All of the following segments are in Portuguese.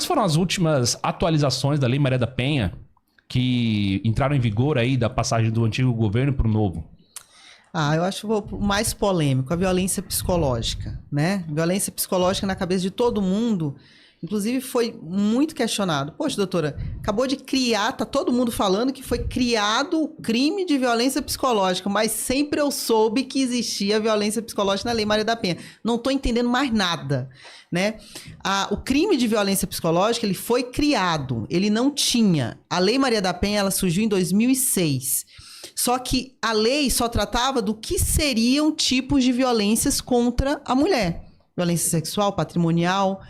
quais foram as últimas atualizações da Lei Maria da Penha que entraram em vigor aí da passagem do antigo governo para o novo? Eu acho o mais polêmico, a violência psicológica, né? Violência psicológica na cabeça de todo mundo, inclusive foi muito questionado. Poxa, doutora, acabou de criar, tá todo mundo falando que foi criado o crime de violência psicológica, mas sempre eu soube que existia violência psicológica na Lei Maria da Penha. Não tô entendendo mais nada, né? O crime de violência psicológica, ele foi criado, ele não tinha. A Lei Maria da Penha, ela surgiu em 2006. Só que a lei só tratava do que seriam tipos de violências contra a mulher. Violência sexual, patrimonial,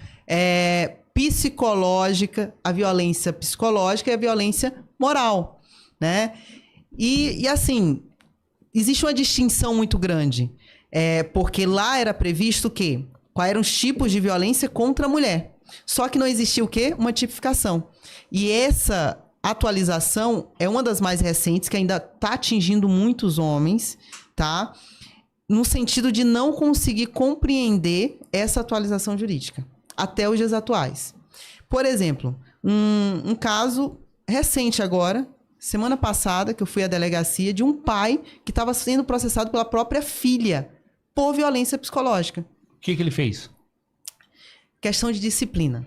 psicológica, a violência psicológica e a violência moral, né? E assim, existe uma distinção muito grande, porque lá era previsto o quê? Quais eram os tipos de violência contra a mulher. Só que não existia o quê? Uma tipificação. E essa atualização é uma das mais recentes, que ainda está atingindo muitos homens, tá? No sentido de não conseguir compreender essa atualização jurídica até os dias atuais. Por exemplo, um caso recente agora, semana passada, que eu fui à delegacia, de um pai que estava sendo processado pela própria filha por violência psicológica. O que ele fez? Questão de disciplina.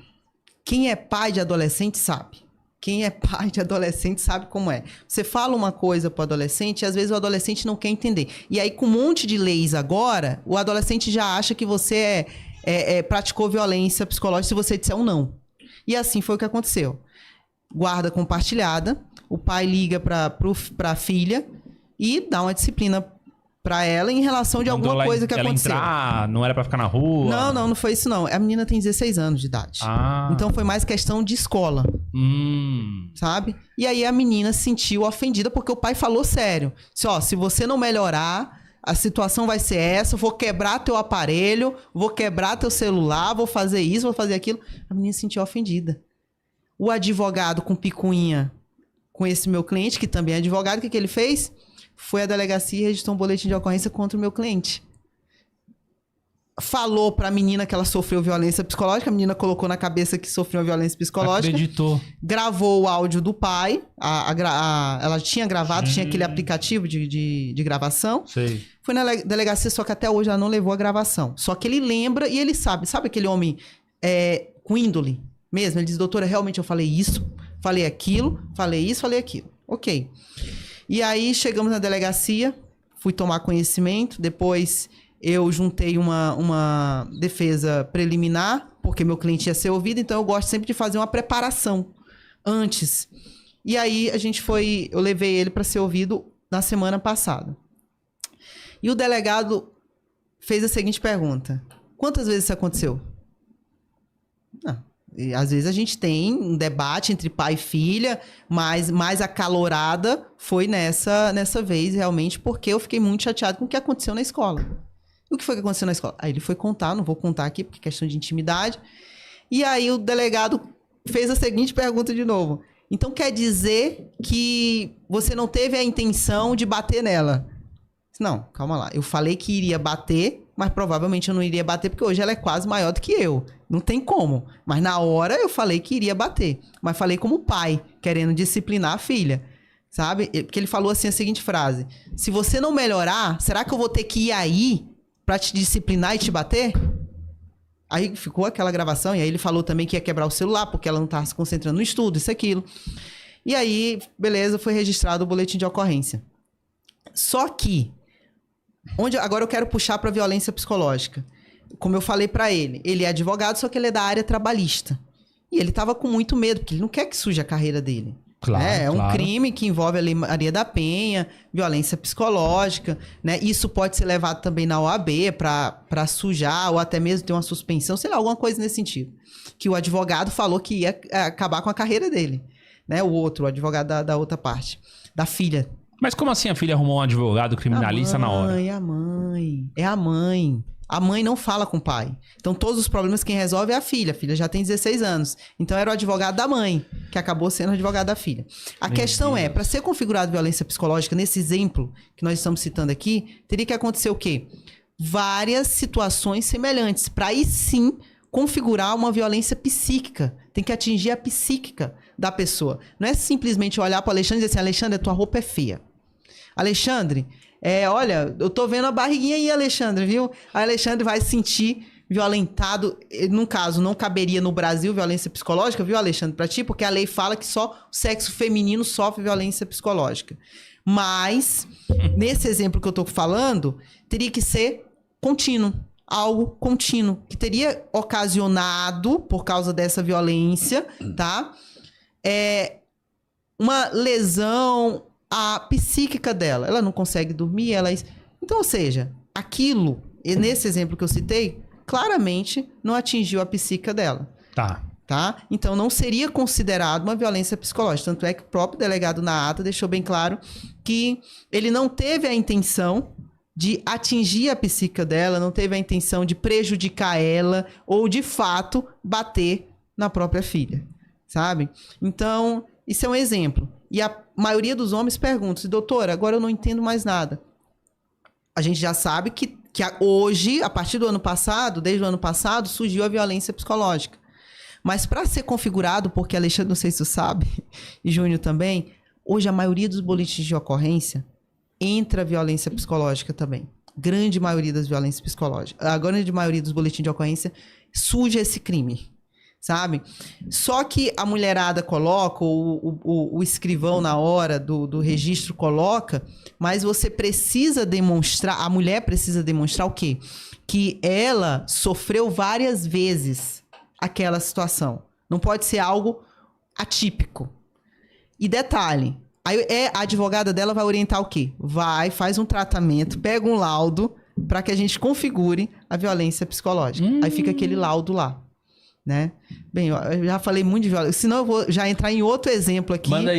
Quem é pai de adolescente sabe. Quem é pai de adolescente sabe como é. Você fala uma coisa para o adolescente e às vezes o adolescente não quer entender. E aí, com um monte de leis agora, o adolescente já acha que você praticou violência psicológica se você disser um não. E assim foi o que aconteceu. Guarda compartilhada, o pai liga para a filha e dá uma disciplina para ela em relação de alguma coisa que aconteceu. Entrar, não era para ficar na rua? Não foi isso não. A menina tem 16 anos de idade. Então foi mais questão de escola. Sabe? E aí a menina se sentiu ofendida porque o pai falou sério. Se você não melhorar, a situação vai ser essa, vou quebrar teu aparelho, vou quebrar teu celular, vou fazer isso, vou fazer aquilo. A menina se sentiu ofendida. O advogado com picuinha com esse meu cliente, que também é advogado, o que ele fez? Foi à delegacia e registrou um boletim de ocorrência contra o meu cliente. Falou pra menina que ela sofreu violência psicológica, a menina colocou na cabeça que sofreu violência psicológica. Acreditou. Gravou o áudio do pai, ela tinha gravado, tinha aquele aplicativo de gravação. Sei. Foi na delegacia, só que até hoje ela não levou a gravação. Só que ele lembra e ele sabe aquele homem com índole mesmo? Ele diz, doutora, realmente eu falei isso, falei aquilo, falei isso, falei aquilo. Ok. E aí chegamos na delegacia, fui tomar conhecimento, depois eu juntei uma defesa preliminar, porque meu cliente ia ser ouvido, então eu gosto sempre de fazer uma preparação antes. E aí eu levei ele para ser ouvido na semana passada. E o delegado fez a seguinte pergunta: quantas vezes isso aconteceu? E às vezes a gente tem um debate entre pai e filha, mas mais acalorada foi nessa vez, realmente, porque eu fiquei muito chateado com o que aconteceu na escola. E o que foi que aconteceu na escola? Aí ele foi contar, não vou contar aqui, porque é questão de intimidade. E aí o delegado fez a seguinte pergunta de novo: então quer dizer que você não teve a intenção de bater nela? Não, calma lá. Eu falei que iria bater, mas provavelmente eu não iria bater porque hoje ela é quase maior do que eu. Não tem como. Mas na hora eu falei que iria bater. Mas falei como pai, querendo disciplinar a filha. Sabe? Porque ele falou assim a seguinte frase: se você não melhorar, será que eu vou ter que ir aí pra te disciplinar e te bater? Aí ficou aquela gravação. E aí ele falou também que ia quebrar o celular porque ela não estava se concentrando no estudo, isso, aquilo. E aí, beleza, foi registrado o boletim de ocorrência. Só que agora eu quero puxar para violência psicológica. Como eu falei para ele é advogado, só que ele é da área trabalhista. E ele tava com muito medo, porque ele não quer que suje a carreira dele. Claro, né? É um claro. crime que envolve a Lei Maria da Penha, violência psicológica, né? Isso pode ser levado também na OAB para sujar ou até mesmo ter uma suspensão, sei lá, alguma coisa nesse sentido. Que o advogado falou que ia acabar com a carreira dele, né? O advogado da outra parte, da filha. Mas como assim a filha arrumou um advogado criminalista na hora? É a mãe. A mãe não fala com o pai. Então, todos os problemas quem resolve é a filha. A filha já tem 16 anos. Então, era o advogado da mãe, que acabou sendo o advogado da filha. A questão é, para ser configurado violência psicológica, nesse exemplo que nós estamos citando aqui, teria que acontecer o quê? Várias situações semelhantes, para aí sim configurar uma violência psíquica tem que atingir a psíquica da pessoa. Não é simplesmente olhar para o Alexandre e dizer assim, Alexandre, a tua roupa é feia. Alexandre, olha, eu tô vendo a barriguinha aí, Alexandre, viu? Aí Alexandre vai se sentir violentado. No caso, não caberia no Brasil violência psicológica, viu, Alexandre, pra ti? Porque a lei fala que só o sexo feminino sofre violência psicológica. Mas, nesse exemplo que eu tô falando, teria que ser contínuo. Algo contínuo, que teria ocasionado, por causa dessa violência, tá? Uma lesão à psíquica dela. Ela não consegue dormir, Então, ou seja, aquilo, nesse exemplo que eu citei, claramente não atingiu a psíquica dela. Tá? Então, não seria considerado uma violência psicológica. Tanto é que o próprio delegado na ata deixou bem claro que ele não teve a intenção de atingir a psíquica dela, não teve a intenção de prejudicar ela ou, de fato, bater na própria filha, sabe? Então, isso é um exemplo. E a maioria dos homens pergunta, doutora, agora eu não entendo mais nada. A gente já sabe que hoje, a partir do ano passado, desde o ano passado, surgiu a violência psicológica. Mas para ser configurado, porque Alexandre, não sei se tu sabe, e Júnior também, hoje a maioria dos boletins de ocorrência entra a violência psicológica também. Grande maioria das violências psicológicas. A grande maioria dos boletins de ocorrência surge esse crime, sabe? Só que a mulherada coloca, o escrivão na hora do registro coloca, mas você precisa demonstrar, a mulher precisa demonstrar o quê? Que ela sofreu várias vezes aquela situação. Não pode ser algo atípico. E detalhe, aí a advogada dela vai orientar o quê? Faz um tratamento, pega um laudo para que a gente configure a violência psicológica. Aí fica aquele laudo lá, né? Bem, eu já falei muito de violência, senão eu vou já entrar em outro exemplo aqui. Manda aí.